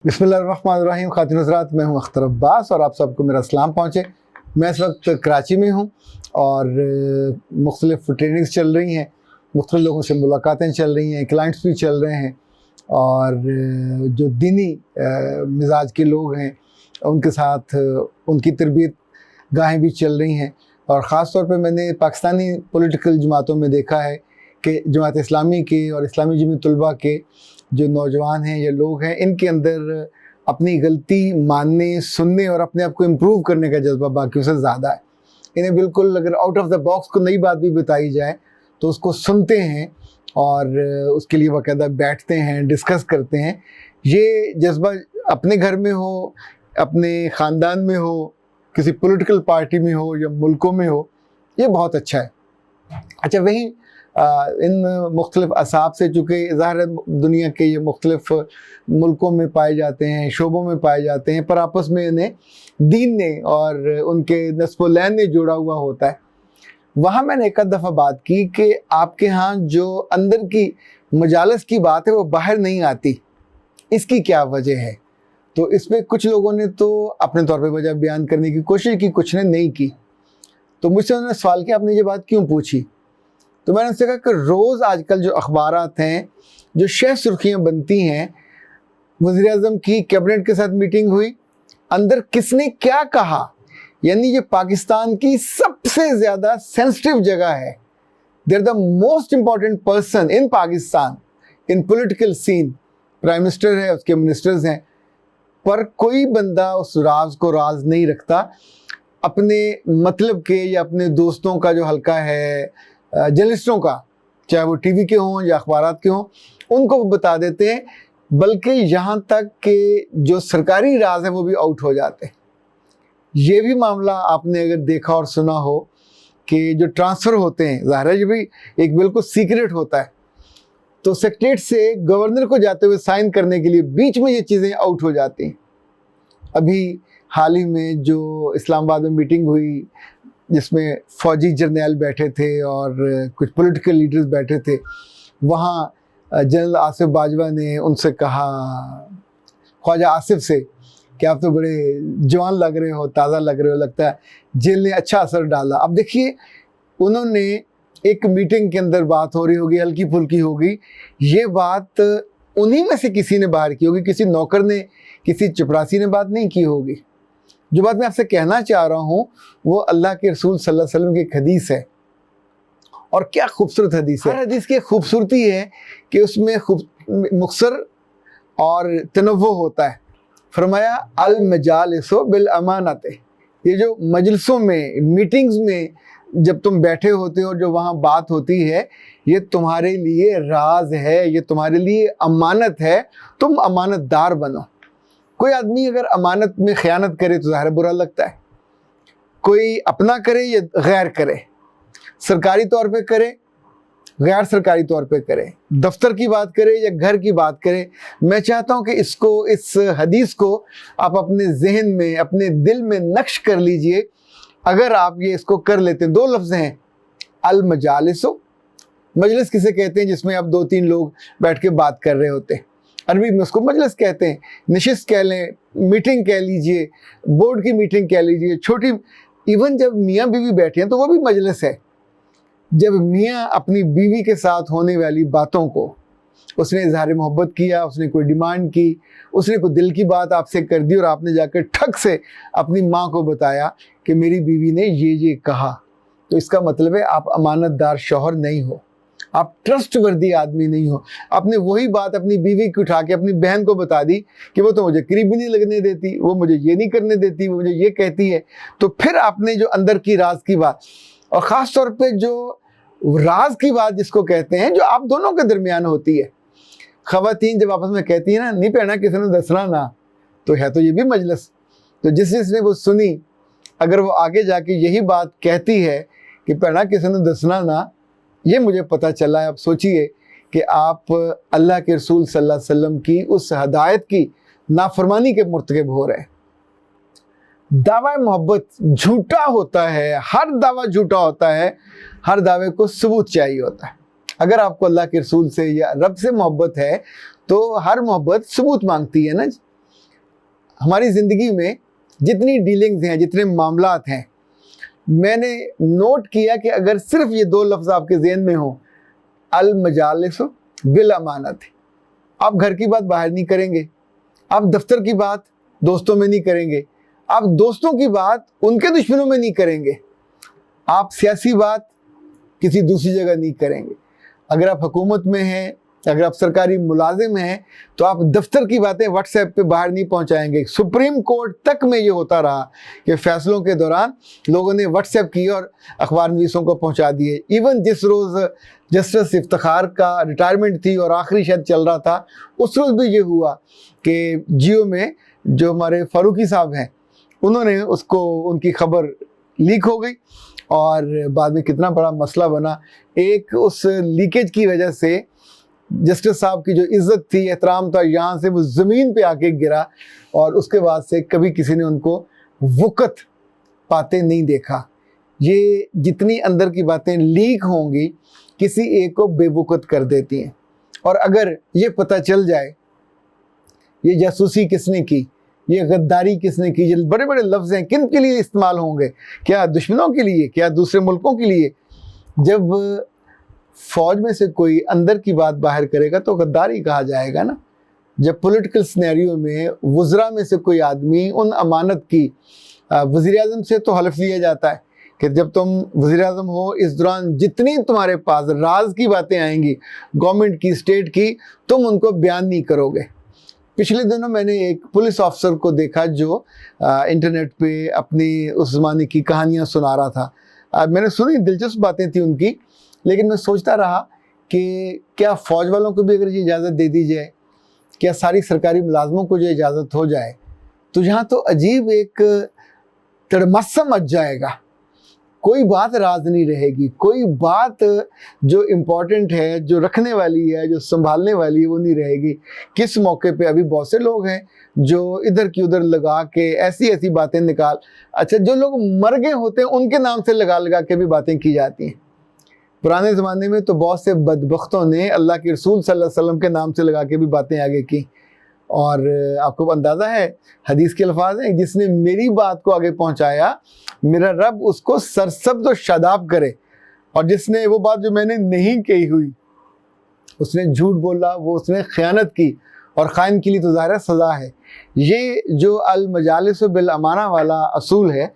बिस्मिल्लाहिर्रहमानिर्रहीम। खातिन हज़रात, मैं हूं अख्तर अब्बास और आप सबको मेरा सलाम पहुँचे। मैं इस वक्त कराची में हूं और मुख्तलिफ़ ट्रेनिंग्स चल रही हैं, मुख्तलिफ़ लोगों से मुलाकातें चल रही हैं, क्लाइंट्स भी चल रहे हैं और जो दीनी मिजाज के लोग हैं उनके साथ उनकी तरबियत गाहें भी चल रही हैं। और ख़ास तौर पे मैंने पाकिस्तानी पॉलिटिकल जमातों में देखा है कि जमात इस्लामी के और इस्लामी जमीयत तलबा के जो नौजवान हैं या लोग हैं, इनके अंदर अपनी गलती मानने, सुनने और अपने आप को इम्प्रूव करने का जज्बा बाकियों से ज़्यादा है। इन्हें बिल्कुल अगर आउट ऑफ द बॉक्स को नई बात भी बताई जाए तो उसको सुनते हैं और उसके लिए बाकायदा बैठते हैं, डिस्कस करते हैं। ये जज्बा अपने घर में हो, अपने ख़ानदान में हो, किसी पॉलिटिकल पार्टी में हो या मुल्कों में हो, ये बहुत अच्छा है। अच्छा, वहीं इन मुख्तलिफ़ असाब से, चूँकि ज़ाहिर है दुनिया के ये मुख्तलिफ़ मुल्कों में पाए जाते हैं, शोबों में पाए जाते हैं, पर आपस में इन्हें दीन ने और उनके नस्ब-ओ-लैन ने जोड़ा हुआ होता है। वहाँ मैंने एक आध दफ़ा बात की कि आपके यहाँ जो अंदर की मजालिस की बात है वो बाहर नहीं आती, इसकी क्या वजह है? तो इसमें कुछ लोगों ने तो अपने तौर पे वजह बयान करने की कोशिश की, कुछ ने नहीं की। तो मुझसे उन्होंने सवाल किया, आपने ये बात क्यों पूछी? तो मैंने उनसे कहा कि रोज़ आजकल जो अखबारात हैं, जो शह सुर्खियाँ बनती हैं, वज़ीर-ए-आज़म की कैबिनेट के साथ मीटिंग हुई, अंदर किसने क्या कहा, यानी ये पाकिस्तान की सबसे ज़्यादा सेंसिटिव जगह है। They are the most important person in Pakistan in political scene. Prime minister है, उसके मिनिस्टर्स हैं, पर कोई बंदा उस राज को राज नहीं रखता। अपने मतलब के या अपने दोस्तों का जो हल्का है, जर्नलिस्टों का, चाहे वो टीवी के हों या अखबारात के हों, उनको वो बता देते हैं, बल्कि यहाँ तक कि जो सरकारी राज है वो भी आउट हो जाते हैं। ये भी मामला आपने अगर देखा और सुना हो कि जो ट्रांसफ़र होते हैं, ज़ाहिर है ये भी एक बिल्कुल सीक्रेट होता है, तो सेक्रेटरीट से गवर्नर को जाते हुए साइन करने के लिए बीच में ये चीज़ें आउट हो जाती हैं। अभी हाल ही में जो इस्लामाबाद में मीटिंग हुई जिसमें फ़ौजी जर्नैल बैठे थे और कुछ पॉलिटिकल लीडर्स बैठे थे, वहाँ जनरल आसिफ बाजवा ने उनसे कहा, ख्वाजा आसिफ से, कि आप तो बड़े जवान लग रहे हो, ताज़ा लग रहे हो, लगता है जेल ने अच्छा असर डाला। अब देखिए, उन्होंने एक मीटिंग के अंदर बात हो रही होगी, हल्की फुल्की होगी, ये बात उन्हीं में से किसी ने बाहर की होगी, किसी नौकर ने, किसी चपरासी ने बात नहीं की होगी। जो बात मैं आपसे कहना चाह रहा हूँ वो अल्लाह के रसूल सल्लल्लाहु अलैहि वसल्लम की एक हदीस है, और क्या खूबसूरत हदीस है। हर हदीस की खूबसूरती है कि उसमें मुख्सर और तनव्वु होता है। फरमाया अल मजालिसु बिल अमानत, ये जो मजलिसों में, मीटिंग्स में जब तुम बैठे होते हो, जो वहाँ बात होती है, ये तुम्हारे लिए राज है, ये तुम्हारे लिए अमानत है, तुम अमानतदार बनो। कोई आदमी अगर अमानत में ख़यानत करे तो ज़ाहिर बुरा लगता है, कोई अपना करे या गैर करे, सरकारी तौर पे करे, गैर सरकारी तौर पे करे, दफ्तर की बात करे या घर की बात करे। मैं चाहता हूँ कि इसको, इस हदीस को आप अपने जहन में, अपने दिल में नक्श कर लीजिए। अगर आप ये इसको कर लेते हैं, दो लफ्ज़ हैं, अल मजालिसु, मजलिस किसे कहते हैं जिसमें आप दो तीन लोग बैठ के बात कर रहे होते हैं, अरबी में उसको मजलिस कहते हैं। नशिस्त कह लें, मीटिंग कह लीजिए, बोर्ड की मीटिंग कह लीजिए, छोटी, इवन जब मियाँ बीवी बैठे हैं तो वो भी मजलिस है। जब मियाँ अपनी बीवी के साथ होने वाली बातों को, उसने इजहार मोहब्बत किया, उसने कोई डिमांड की, उसने कोई दिल की बात आपसे कर दी और आपने जाकर ठग से अपनी माँ को बताया कि मेरी बीवी ने ये कहा, तो इसका मतलब है आप अमानतदार शौहर नहीं हो, आप ट्रस्टवर्दी आदमी नहीं हो। आपने वही बात अपनी बीवी की उठा के अपनी बहन को बता दी कि वो तो मुझे करीब भी नहीं लगने देती, वो मुझे ये नहीं करने देती, वो मुझे ये कहती है। तो फिर आपने जो अंदर की राज की बात, और ख़ास तौर पे जो राज की बात जिसको कहते हैं, जो आप दोनों के दरमियान होती है, ख़वातीन जब आपस में कहती है ना, नहीं पहना किसी ने दसना ना, तो है तो ये भी मजलिस। तो जिसने वो सुनी, अगर वो आगे जाके यही बात कहती है कि पहना किसी ने दसना ना, ये मुझे पता चला है। अब सोचिए कि आप अल्लाह के रसूल सल्लल्लाहु अलैहि वसल्लम की उस हदायत की नाफरमानी के मुर्तकिब हो रहे हैं। दावा मोहब्बत झूठा होता है, हर दावा झूठा होता है, हर दावे को सबूत चाहिए होता है। अगर आपको अल्लाह के रसूल से या रब से मोहब्बत है तो हर मोहब्बत सबूत मांगती है ना। ہماری زندگی میں جتنی ڈیلنگز ہیں، جتنے معاملات ہیں، میں نے نوٹ کیا کہ اگر صرف یہ 2 لفظ آپ کے ذہن میں ہوں، المجالس بالامانت، آپ گھر کی بات باہر نہیں کریں گے، آپ دفتر کی بات دوستوں میں نہیں کریں گے، آپ دوستوں کی بات ان کے دشمنوں میں نہیں کریں گے، آپ سیاسی بات کسی دوسری جگہ نہیں کریں گے، اگر آپ حکومت میں ہیں، اگر آپ سرکاری ملازم ہیں تو آپ دفتر کی باتیں واٹس ایپ پہ باہر نہیں پہنچائیں گے۔ سپریم کورٹ تک میں یہ ہوتا رہا کہ فیصلوں کے دوران لوگوں نے واٹس ایپ کی اور اخبار نویسوں کو پہنچا دیے۔ ایون جس روز جسٹس افتخار کا ریٹائرمنٹ تھی اور آخری شاید چل رہا تھا، اس روز بھی یہ ہوا کہ جیو میں جو ہمارے فاروقی صاحب ہیں انہوں نے اس کو، ان کی خبر لیک ہو گئی اور بعد میں کتنا بڑا مسئلہ بنا۔ ایک اس لیکیج کی وجہ سے جسٹس صاحب کی جو عزت تھی، احترام تھا، یہاں سے وہ زمین پہ آ کے گرا، اور اس کے بعد سے کبھی کسی نے ان کو وقت پاتے نہیں دیکھا۔ یہ جتنی اندر کی باتیں لیک ہوں گی کسی ایک کو بے وقت کر دیتی ہیں، اور اگر یہ پتہ چل جائے یہ جاسوسی کس نے کی، یہ غداری کس نے کی، یہ بڑے بڑے لفظ ہیں، کن کے لیے استعمال ہوں گے؟ کیا دشمنوں کے لیے؟ کیا دوسرے ملکوں کے لیے؟ جب فوج میں سے کوئی اندر کی بات باہر کرے گا تو غداری کہا جائے گا نا۔ جب پولیٹیکل سینیریو میں وزراء میں سے کوئی آدمی ان امانت کی، وزیر اعظم سے تو حلف لیا جاتا ہے کہ جب تم وزیر اعظم ہو اس دوران جتنی تمہارے پاس راز کی باتیں آئیں گی گورنمنٹ کی، اسٹیٹ کی، تم ان کو بیان نہیں کرو گے۔ پچھلے دنوں میں نے ایک پولیس آفسر کو دیکھا جو انٹرنیٹ پہ اپنی اس زمانے کی کہانیاں سنا رہا تھا۔ میں نے سنی، دلچسپ باتیں تھیں ان کی، لیکن میں سوچتا رہا کہ کیا فوج والوں کو بھی اگر یہ اجازت دے دی جائے، کیا ساری سرکاری ملازموں کو جو اجازت ہو جائے، تو یہاں تو عجیب ایک تڑمسا مچ جائے گا۔ کوئی بات راز نہیں رہے گی، کوئی بات جو امپورٹنٹ ہے، جو رکھنے والی ہے، جو سنبھالنے والی ہے، وہ نہیں رہے گی۔ کس موقع پہ ابھی بہت سے لوگ ہیں جو ادھر کی ادھر لگا کے ایسی باتیں نکال، اچھا جو لوگ مر گئے ہوتے ہیں ان کے نام سے لگا کے بھی باتیں کی جاتی ہیں۔ پرانے زمانے میں تو بہت سے بدبختوں نے اللہ کے رسول صلی اللہ علیہ وسلم کے نام سے لگا کے بھی باتیں آگے کی، اور آپ کو اندازہ ہے حدیث کے الفاظ ہیں، جس نے میری بات کو آگے پہنچایا میرا رب اس کو سرسبز و شاداب کرے، اور جس نے وہ بات جو میں نے نہیں کہی ہوئی، اس نے جھوٹ بولا، وہ اس نے خیانت کی، اور خائن کے لیے تو ظاہر سزا ہے۔ یہ جو المجالس بالامانہ والا اصول ہے،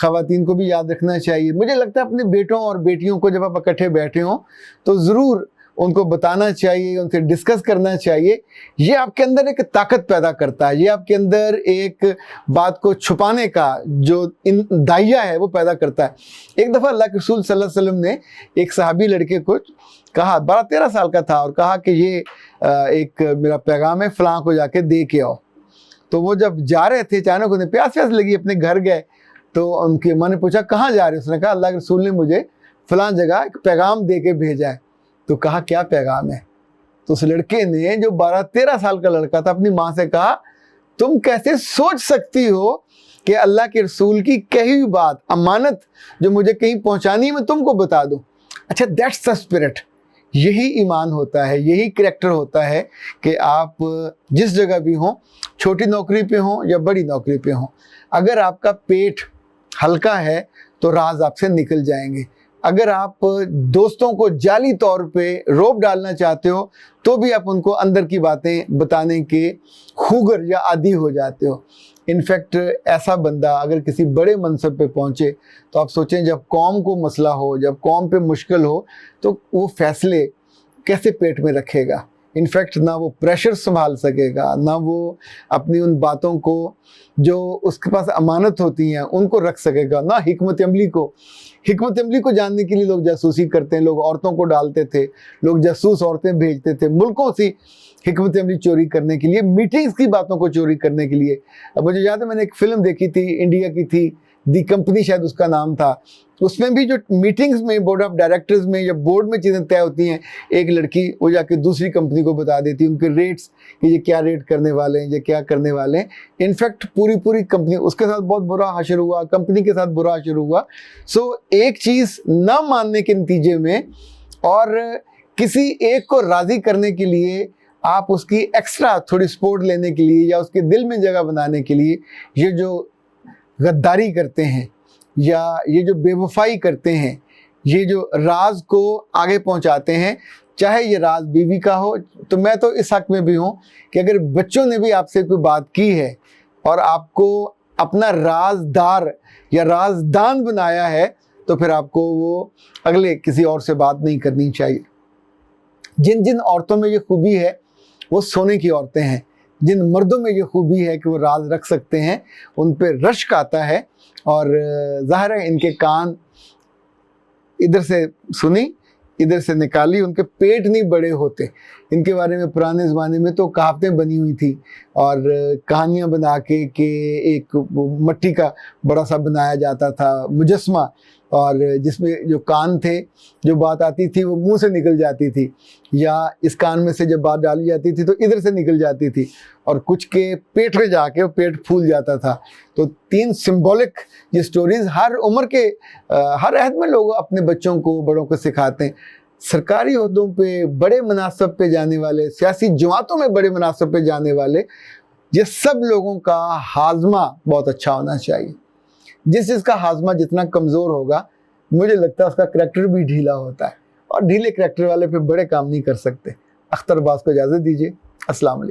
خواتین کو بھی یاد رکھنا چاہیے۔ مجھے لگتا ہے اپنے بیٹوں اور بیٹیوں کو جب آپ اکٹھے بیٹھے ہوں تو ضرور ان کو بتانا چاہیے، ان سے ڈسکس کرنا چاہیے۔ یہ آپ کے اندر ایک طاقت پیدا کرتا ہے، یہ آپ کے اندر ایک بات کو چھپانے کا جو دائیا ہے وہ پیدا کرتا ہے۔ ایک دفعہ اللہ کے رسول صلی اللہ علیہ وسلم نے ایک صحابی لڑکے کو کہا، 12-13 سال کا تھا، اور کہا کہ یہ ایک میرا پیغام ہے، فلاں کو جا کے دے کے آؤ۔ تو وہ جب جا رہے تھے اچانک انہیں پیاس لگی، اپنے گھر گئے تو ان کی ماں نے پوچھا کہاں جا رہے ہیں؟ اس نے کہا اللہ کے رسول نے مجھے فلاں جگہ ایک پیغام دے کے بھیجا ہے۔ تو کہا کیا پیغام ہے؟ تو اس لڑکے نے جو 12-13 سال کا لڑکا تھا اپنی ماں سے کہا تم کیسے سوچ سکتی ہو کہ اللہ کے رسول کی کہی ہوئی بات، امانت جو مجھے کہیں پہنچانی ہے، میں تم کو بتا دوں۔ اچھا، دیٹس دا اسپرٹ۔ یہی ایمان ہوتا ہے، یہی کریکٹر ہوتا ہے کہ آپ جس جگہ بھی ہوں، چھوٹی نوکری پہ ہوں یا بڑی نوکری پہ ہوں، اگر آپ کا پیٹ ہلکا ہے تو راز آپ سے نکل جائیں گے۔ اگر آپ دوستوں کو جعلی طور پہ روب ڈالنا چاہتے ہو تو بھی آپ ان کو اندر کی باتیں بتانے کے خوگر یا عادی ہو جاتے ہو۔ انفیکٹ ایسا بندہ اگر کسی بڑے منصب پہ پہنچے تو آپ سوچیں جب قوم کو مسئلہ ہو، جب قوم پہ مشکل ہو تو وہ فیصلے کیسے پیٹ میں رکھے گا؟ انفیکٹ نہ وہ پریشر سنبھال سکے گا، نہ وہ اپنی ان باتوں کو جو اس کے پاس امانت ہوتی ہیں ان کو رکھ سکے گا، نہ حکمت عملی کو جاننے کے لیے لوگ جاسوسی کرتے ہیں، لوگ عورتوں کو ڈالتے تھے، لوگ جاسوس عورتیں بھیجتے تھے ملکوں سے حکمت عملی چوری کرنے کے لیے، میٹنگز کی باتوں کو چوری کرنے کے لیے۔ اب مجھے یاد ہے میں نے ایک فلم دیکھی تھی، انڈیا کی تھی، دی کمپنی شاید اس کا نام تھا۔ اس میں بھی جو میٹنگز میں بورڈ آف ڈائریکٹرز میں یا بورڈ میں چیزیں طے ہوتی ہیں، ایک لڑکی وہ جا کے دوسری کمپنی کو بتا دیتی ہے ان کے ریٹس کہ یہ کیا ریٹ کرنے والے ہیں، یہ کیا کرنے والے ہیں۔ انفیکٹ پوری کمپنی اس کے ساتھ بہت برا حشر ہوا، کمپنی کے ساتھ برا حشر ہوا۔ سو ایک چیز نہ ماننے کے نتیجے میں اور کسی ایک کو راضی کرنے کے لیے आप उसकी एक्स्ट्रा थोड़ी सपोर्ट लेने के लिए या उसके दिल में जगह बनाने के लिए ये जो गद्दारी करते हैं या ये जो बेवफाई करते हैं, ये जो राज को आगे पहुंचाते हैं, चाहे ये राज बीवी का हो, तो मैं तो इस हक में भी हूँ कि अगर बच्चों ने भी आपसे कोई बात की है और आपको अपना राजदार या राजदान बनाया है, तो फिर आपको वो अगले किसी और से बात नहीं करनी चाहिए। जिन जिन औरतों में ये खूबी है वो सोने की औरतें हैं। जिन मर्दों में ये खूबी है कि वो राज रख सकते हैं, उन पे रश्क आता है। और ज़ाहिर है इनके कान इधर से सुनी इधर से निकाली, उनके पेट नहीं बड़े होते। इनके बारे में पुराने ज़माने में तो कहावतें बनी हुई थी और कहानियाँ बना के एक मट्टी का बड़ा सा बनाया जाता था मुजस्मा, और जिसमें जो कान थे, जो बात आती थी वो मुंह से निकल जाती थी, या इस कान में से जब बात डाली जाती थी तो इधर से निकल जाती थी, और कुछ के पेट में जाके वो पेट फूल जाता था। तो 3 सिंबॉलिक ये स्टोरीज़ हर उम्र के हर अहद में लोग अपने बच्चों को, बड़ों को सिखाते हैं। सरकारी ओहदों पे, बड़े मनासब पे जाने वाले, सियासी जमातों में बड़े मनासब पे जाने वाले, ये सब लोगों का हाजमा बहुत अच्छा होना चाहिए। जिस का हाजमा जितना कमज़ोर होगा, मुझे लगता है उसका करैक्टर भी ढीला होता है, और ढीले करैक्टर वाले पे बड़े काम नहीं कर सकते। अख्तर अब्बास को इजाज़त दीजिए। अस्सलाम वालेकुम।